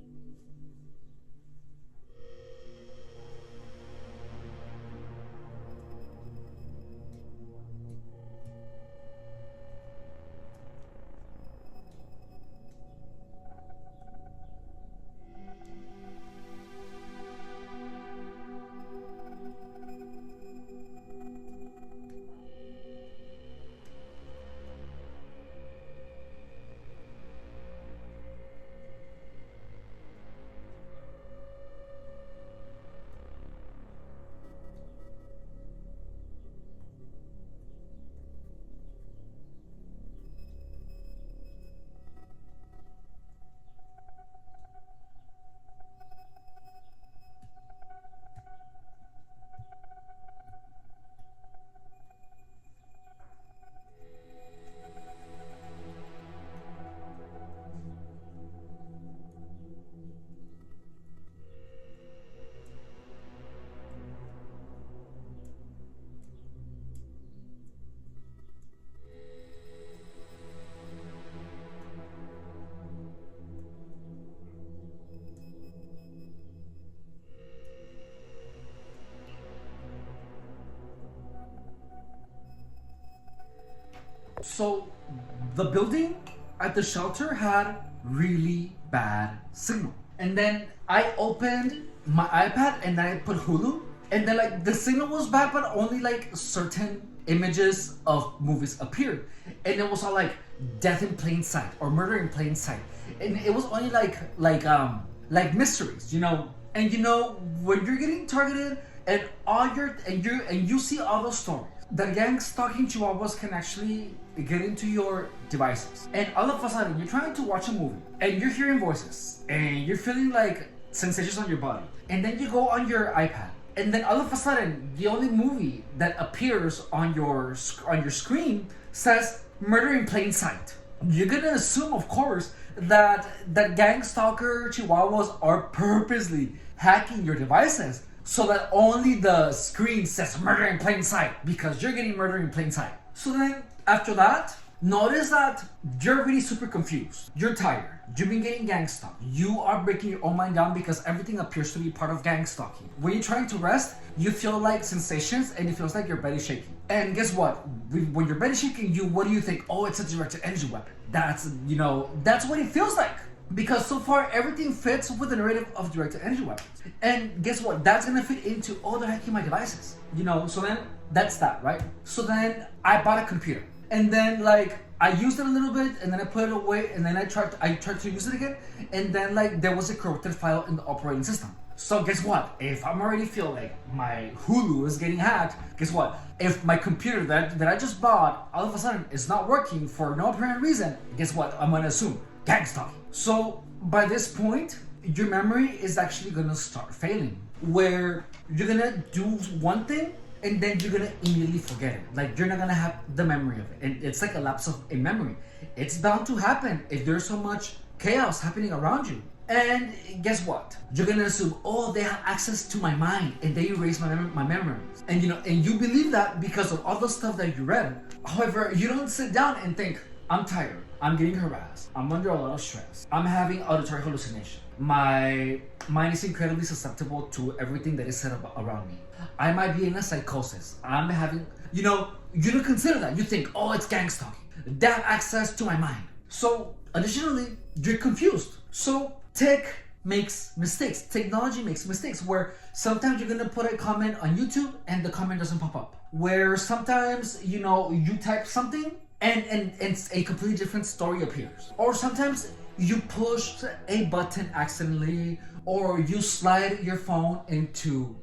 [SPEAKER 1] So the building at the shelter had really bad signal. And then I opened my iPad and then I put Hulu. And then the signal was bad, but only certain images of movies appeared. And it was all death in plain sight or murder in plain sight. And it was only like mysteries, And when you're getting targeted and you see all those stories, the gang stalking chihuahuas can actually get into your devices. And all of a sudden, you're trying to watch a movie and you're hearing voices and you're feeling sensations on your body. And then you go on your iPad. And then all of a sudden, the only movie that appears on your screen says murder in plain sight. You're gonna assume, of course, that gang stalker chihuahuas are purposely hacking your devices so that only the screen says murder in plain sight because you're getting murder in plain sight. So then, after that, notice that you're really super confused. You're tired. You've been getting gang stalked. You are breaking your own mind down because everything appears to be part of gang stalking. When you're trying to rest, you feel sensations and it feels like your body shaking. And guess what? When your body shaking, what do you think? Oh, it's a direct-to-energy weapon. That's what it feels like. Because so far, everything fits with the narrative of direct-to-energy weapons. And guess what? That's gonna fit into, oh, they're hacking my devices. So then, that's that, right? So then, I bought a computer. And then, I used it a little bit, and then I put it away, and then I tried to use it again, and then, there was a corrupted file in the operating system. So guess what? If I'm already feel like my Hulu is getting hacked, guess what? If my computer that I just bought all of a sudden is not working for no apparent reason, guess what? I'm gonna assume gang stalking. So by this point, your memory is actually gonna start failing, where you're gonna do one thing and then you're gonna immediately forget it. You're not gonna have the memory of it, and it's like a lapse of a memory. It's bound to happen if there's so much chaos happening around you. And guess what? You're gonna assume, oh, they have access to my mind and they erase my memories. And you believe that because of all the stuff that you read. However, you don't sit down and think, I'm tired, I'm getting harassed, I'm under a lot of stress, I'm having auditory hallucination. My mind is incredibly susceptible to everything that is said around me. I might be in a psychosis. I'm having, you don't consider that. You think, oh, it's gang stalking. They have access to my mind. So Additionally, you're confused. So tech makes mistakes. Technology makes mistakes where sometimes you're gonna put a comment on YouTube and the comment doesn't pop up. Where sometimes, you type something and a completely different story appears. Or sometimes you push a button accidentally, or you slide your phone into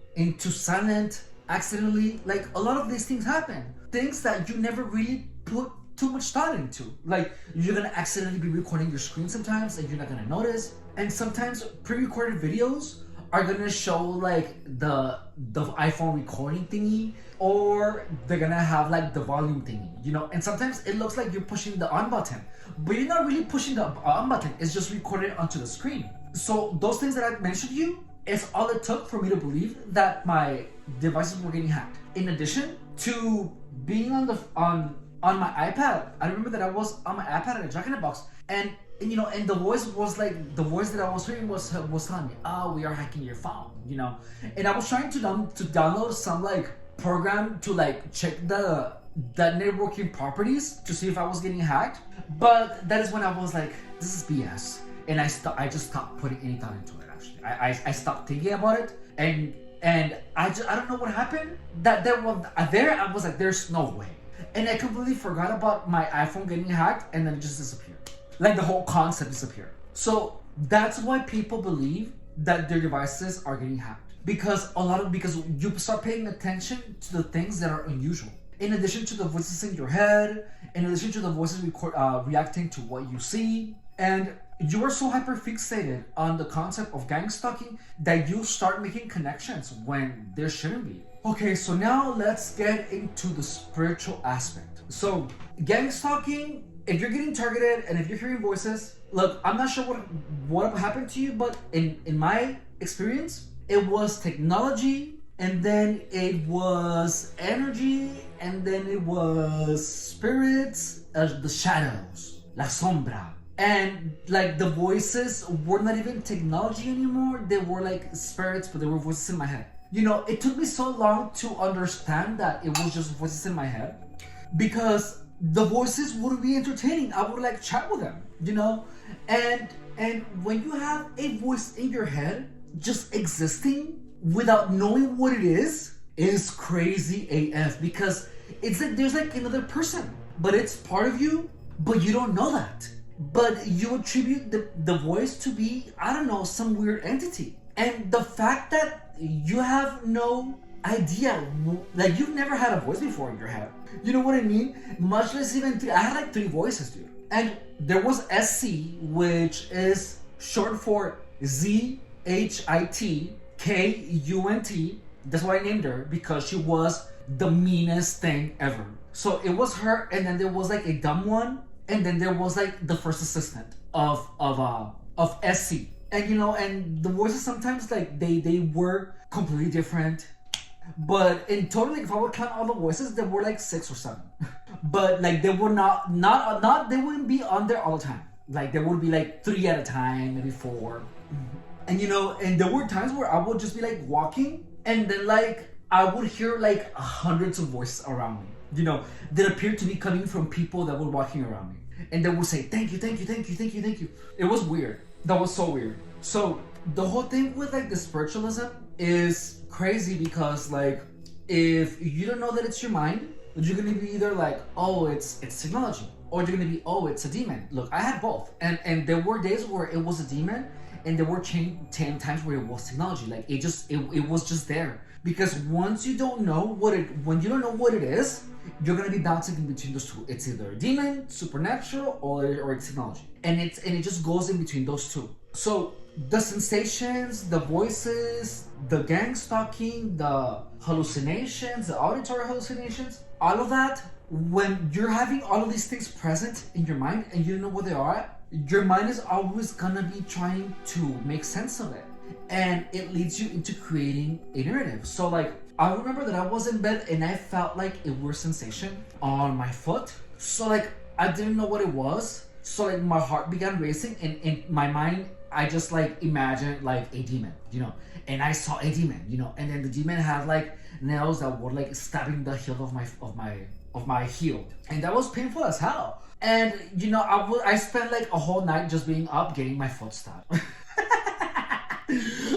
[SPEAKER 1] silent accidentally. Like, a lot of these things happen. Things that you never really put too much thought into. Like, you're gonna accidentally be recording your screen sometimes and you're not gonna notice. And sometimes pre-recorded videos are gonna show like the iPhone recording thingy, or they're gonna have like the volume thingy, and sometimes it looks like you're pushing the on button, but you're not really pushing the on button, it's just recorded onto the screen. So those things that I mentioned to you is all it took for me to believe that my devices were getting hacked. In addition to being on my iPad, I remember that I was on my iPad in a Jack in the Box, and the voice was like, the voice that I was hearing was telling me, "Oh, we are hacking your phone," and I was trying to download some like program to like check the networking properties to see if I was getting hacked. But that is when I was like, this is BS, and I just stopped putting any thought into it. Actually, I stopped thinking about it, and I don't know what happened. That there was I was like, there's no way, and I completely forgot about my iPhone getting hacked, and then it just disappeared. Like, the whole concept disappeared. So that's why people believe that their devices are getting hacked, because you start paying attention to the things that are unusual. In addition to the voices in your head, in addition to the voices reacting to what you see, and you are so hyper fixated on the concept of gang stalking that you start making connections when there shouldn't be. Okay, so now let's get into the spiritual aspect. So, gang stalking, if you're getting targeted and if you're hearing voices, look, I'm not sure what happened to you, but in my experience, it was technology, and then it was energy, and then it was spirits, the shadows, la sombra. And like, the voices were not even technology anymore, they were like spirits, but they were voices in my head. It took me so long to understand that it was just voices in my head, because the voices wouldn't be entertaining. I would like chat with them, and when you have a voice in your head just existing without knowing what it is crazy AF, because it's like there's like another person, but it's part of you, but you don't know that. But you attribute the voice to be, I don't know, some weird entity. And the fact that you have no idea, like, you've never had a voice before in your head, you know what I mean? Much less even three. I had like 3 voices, dude. And there was SC, which is short for ZHITKUNT. That's why I named her, because she was the meanest thing ever. So it was her, and then there was like a dumb one, and then there was like the first assistant of SC. And and the voices sometimes, like, they were completely different. But in total, like, if I would count all the voices, there were like 6 or 7. But like, they were not they wouldn't be on there all the time. Like, there would be like 3 at a time, maybe 4. And and there were times where I would just be like walking, and then like I would hear like hundreds of voices around me, that appeared to be coming from people that were walking around me, and they would say, thank you, thank you, thank you, thank you, thank you. It was weird. That was so weird. So the whole thing with like the spiritualism is crazy, because like, if you don't know that it's your mind, you're gonna be either like, oh, it's technology, or you're gonna be, oh, it's a demon. Look, I had both, and there were days where it was a demon, and there were 10 times where it was technology. Like, it was just there. Because once you don't know when you don't know what it is, you're gonna be bouncing in between those two. It's either a demon, supernatural, or it's technology, and it just goes in between those two. So the sensations, the voices, the gang stalking, the hallucinations, the auditory hallucinations, all of that, when you're having all of these things present in your mind and you don't know what they are, your mind is always gonna be trying to make sense of it. And it leads you into creating a narrative. So like, I remember that I was in bed and I felt like a weird sensation on my foot. So like, I didn't know what it was. So like, my heart began racing, and in my mind, I just like imagined like a demon, and I saw a demon, and then the demon had like nails that were like stabbing the heel of my heel, and that was painful as hell. And I spent like a whole night just being up, getting my foot stabbed.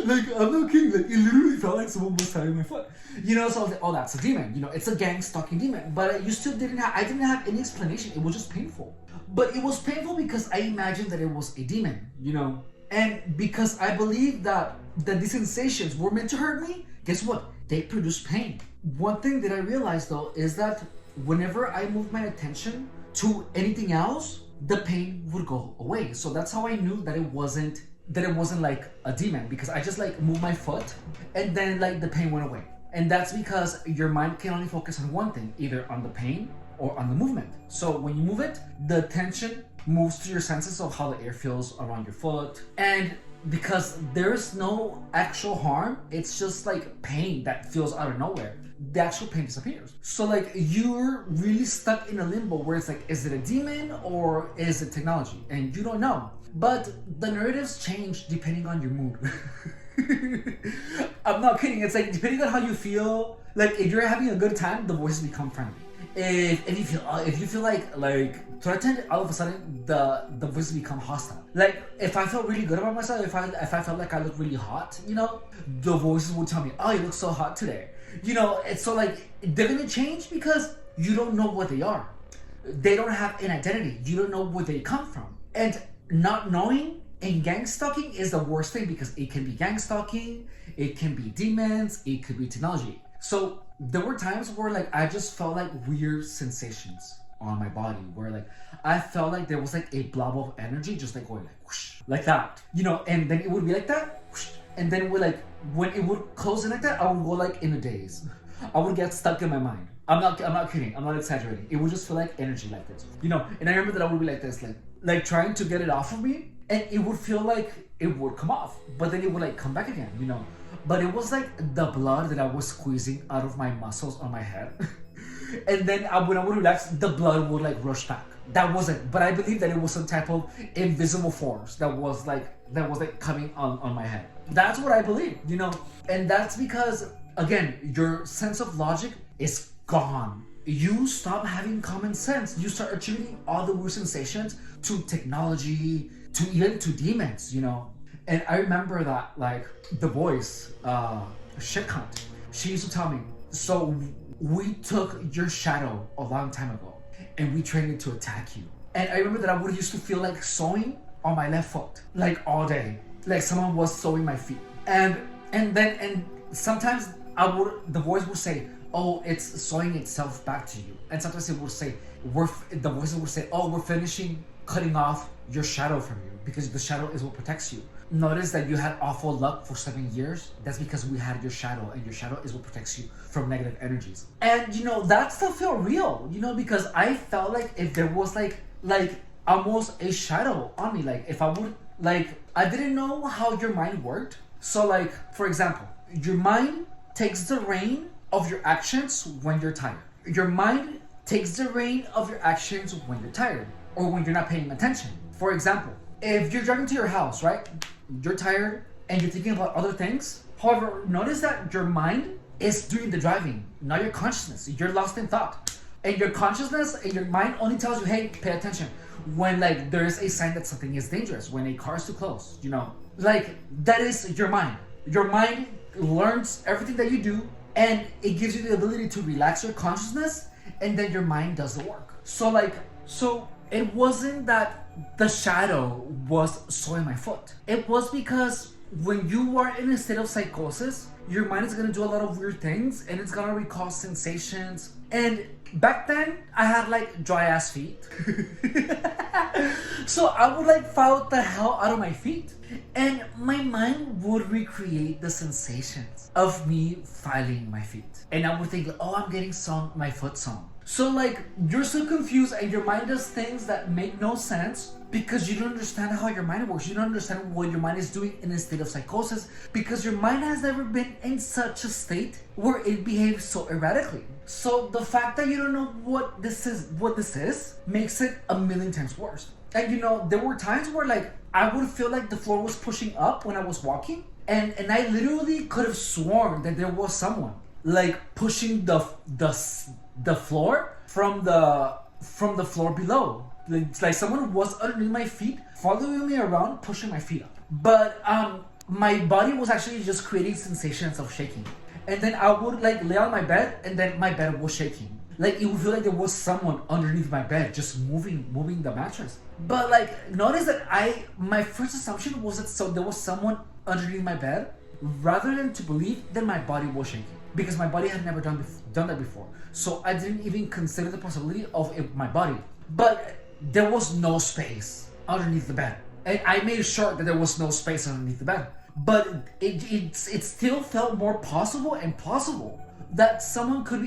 [SPEAKER 1] Like, I'm not kidding. Like, it literally felt like someone was stabbing my foot. So I was like, oh, that's a demon. It's a gang stalking demon. But you still I didn't have any explanation. It was just painful. But it was painful because I imagined that it was a demon, And because I believe that these sensations were meant to hurt me, guess what? They produce pain. One thing that I realized though is that whenever I moved my attention to anything else, the pain would go away. So that's how I knew that it wasn't like a demon, because I just like moved my foot and then like the pain went away. And that's because your mind can only focus on one thing, either on the pain or on the movement. So when you move it, the attention moves to your senses of how the air feels around your foot. And because there's no actual harm, it's just like pain that feels out of nowhere. The actual pain disappears. So like you're really stuck in a limbo where it's like, is it a demon or is it technology? And you don't know. But the narratives change depending on your mood. I'm not kidding. It's like depending on how you feel. Like if you're having a good time, the voices become friendly. If you feel like threatened, all of a sudden the voices become hostile. Like if I felt really good about myself, if I felt like I looked really hot, the voices would tell me, oh, you look so hot today. It's so like they're gonna change because you don't know what they are. They don't have an identity. You don't know where they come from. And not knowing in gang stalking is the worst thing, because it can be gang stalking, it can be demons, it could be technology. So there were times where like I just felt like weird sensations on my body, where like I felt like there was like a blob of energy just like going like whoosh, like that, and then it would be like that, whoosh, and then when it would close in like that, I would go like in a daze. I would get stuck in my mind. I'm not kidding. I'm not exaggerating. It would just feel like energy like this, And I remember that I would be like this, like trying to get it off of me, and it would feel like it would come off, but then it would like come back again, But it was like the blood that I was squeezing out of my muscles on my head. And then when I would relax, the blood would like rush back. That was it. But I believe that it was some type of invisible force that was like coming on my head. That's what I believe, And that's because, again, your sense of logic is gone. You stop having common sense. You start attributing all the weird sensations to technology, to even to demons, And I remember that, like, the voice, Shit Cunt, she used to tell me, so we took your shadow a long time ago and we trained it to attack you. And I remember that I would used to feel like sewing on my left foot, like all day, like someone was sewing my feet. And sometimes the voice would say, oh, it's sewing itself back to you. And sometimes it would say, the voices would say, oh, we're finishing cutting off your shadow from you, because the shadow is what protects you. Notice that you had awful luck for 7 years. That's because we had your shadow, and your shadow is what protects you from negative energies. And that stuff felt real, because I felt like if there was like almost a shadow on me, like if I would, like, I didn't know how your mind worked. So like, for example, your mind takes the reign of your actions when you're tired. Your mind takes the reign of your actions when you're tired or when you're not paying attention. For example, if you're driving to your house, right? You're tired and you're thinking about other things. However, notice that your mind is doing the driving, not your consciousness. You're lost in thought. And your consciousness and your mind only tells you, hey, pay attention. When like there is a sign that something is dangerous, when a car is too close, Like that is your mind. Your mind learns everything that you do, and it gives you the ability to relax your consciousness, and then your mind does the work. So it wasn't that the shadow was sewing my foot. It was because when you are in a state of psychosis, your mind is going to do a lot of weird things, and it's going to recall sensations. And back then, I had like dry ass feet. So I would like foul the hell out of my feet. And my mind would recreate the sensations of me filing my feet. And I would think, oh, I'm getting my foot sewn. So like, you're so confused and your mind does things that make no sense because you don't understand how your mind works. You don't understand what your mind is doing in a state of psychosis, because your mind has never been in such a state where it behaves so erratically. So the fact that you don't know what this is makes it a million times worse. And there were times where like I would feel like the floor was pushing up when I was walking, and I literally could have sworn that there was someone like pushing the floor from the floor below. Like someone was underneath my feet, following me around, pushing my feet up. But my body was actually just creating sensations of shaking. And then I would like lay on my bed, and then my bed was shaking. Like it would feel like there was someone underneath my bed just moving the mattress. But like notice that my first assumption was that there was someone underneath my bed, rather than to believe that my body was shaking, because my body had never done that before. So I didn't even consider the possibility of my body. But there was no space underneath the bed, and I made sure that there was no space underneath the bed. But it still felt more possible and plausible that someone could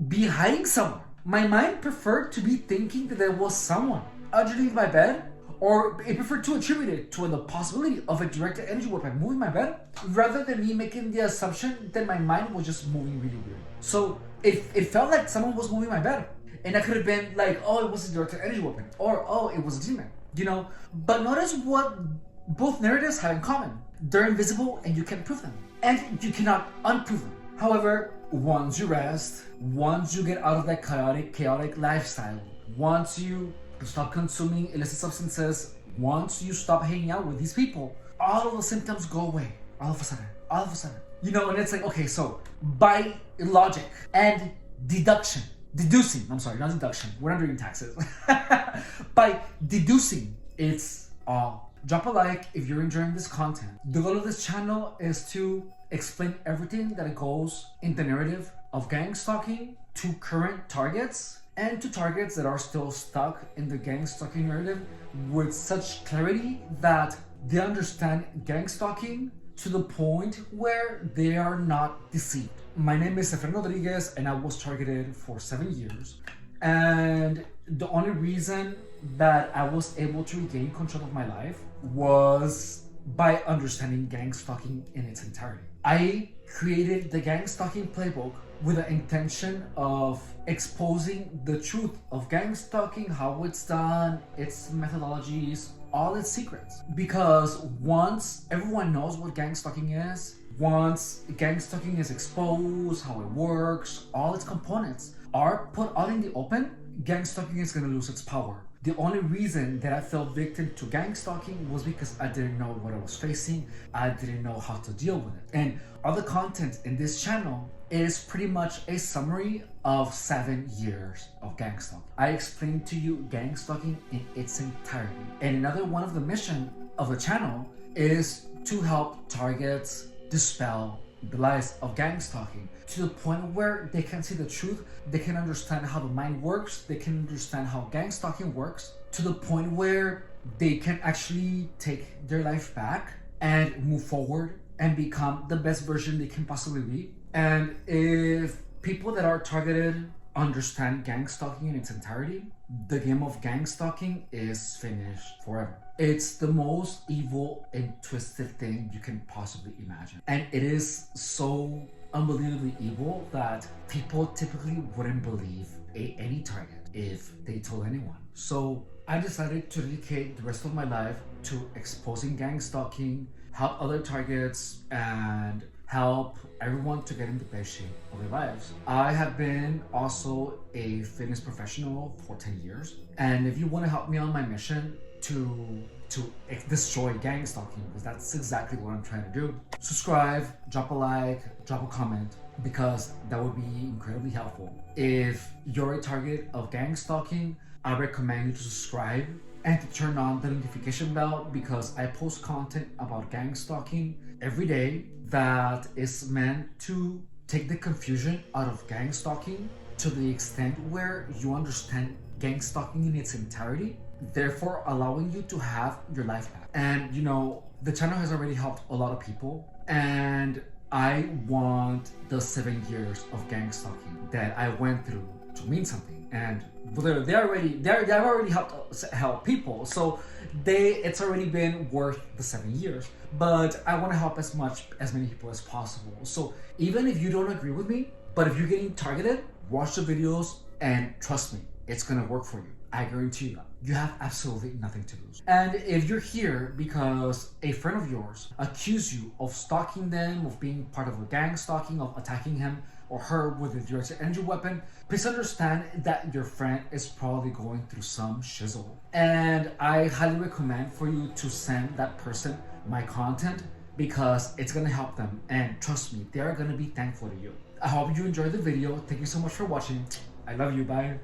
[SPEAKER 1] be hiding somewhere. My mind preferred to be thinking that there was someone underneath my bed, or it preferred to attribute it to the possibility of a directed energy weapon moving my bed, rather than me making the assumption that my mind was just moving really weird. So it felt like someone was moving my bed, and that could have been like, oh, it was a directed energy weapon, or oh, it was a demon, you know. But notice what both narratives have in common: they're invisible and you can prove them, and you cannot unprove them. However, once you rest, once you get out of that chaotic lifestyle, once you stop consuming illicit substances, once you stop hanging out with these people, all of the symptoms go away. All of a sudden. You know, and it's like, okay, so by logic and deducing, I'm sorry, not deduction, we're not doing taxes. By deducing, it's all. Drop a like if you're enjoying this content. The goal of this channel is to explain everything that goes in the narrative of gang stalking to current targets, and to targets that are still stuck in the gang stalking narrative with such clarity that they understand gang stalking to the point where they are not deceived. My name is Efren Rodriguez, and I was targeted for 7 years. And the only reason that I was able to regain control of my life was by understanding gang stalking in its entirety. I created the gang stalking playbook with the intention of exposing the truth of gang stalking, how it's done, its methodologies, all its secrets. Because once everyone knows what gang stalking is, once gang stalking is exposed, how it works, all its components are put out in the open, gang stalking is going to lose its power. The only reason that I fell victim to gang stalking was because I didn't know what I was facing. I didn't know how to deal with it. And all the content in this channel is pretty much a summary of 7 years of gang stalking. I explained to you gang stalking in its entirety. And another one of the mission of the channel is to help targets dispel the lies of gang stalking to the point where they can see the truth, they can understand how the mind works, they can understand how gang stalking works, to the point where they can actually take their life back and move forward and become the best version they can possibly be. And if people that are targeted understand gang stalking in its entirety, the game of gang stalking is finished forever. It's the most evil and twisted thing you can possibly imagine. And it is so unbelievably evil that people typically wouldn't believe any target if they told anyone. So I decided to dedicate the rest of my life to exposing gang stalking, help other targets, and help everyone to get in the best shape of their lives. I have been also a fitness professional for 10 years. And if you want to help me on my mission to destroy gang stalking, because that's exactly what I'm trying to do, subscribe, drop a like, drop a comment, because that would be incredibly helpful. If you're a target of gang stalking, I recommend you to subscribe and to turn on the notification bell, because I post content about gang stalking every day that is meant to take the confusion out of gang stalking to the extent where you understand gang stalking in its entirety, therefore allowing you to have your life back. And you know, the channel has already helped a lot of people, and I want the 7 years of gang stalking that I went through to mean something. And they've already helped people, so it's already been worth the 7 years. But I want to help as many people as possible. So even if you don't agree with me, but if you're getting targeted, watch the videos and trust me, it's gonna work for you. I guarantee you have absolutely nothing to lose. And if you're here because a friend of yours accused you of stalking them, of being part of a gang stalking, of attacking him or her with a direct energy weapon, please understand that your friend is probably going through some shizzle. And I highly recommend for you to send that person my content because it's gonna help them. And trust me, they are gonna be thankful to you. I hope you enjoyed the video. Thank you so much for watching. I love you. Bye.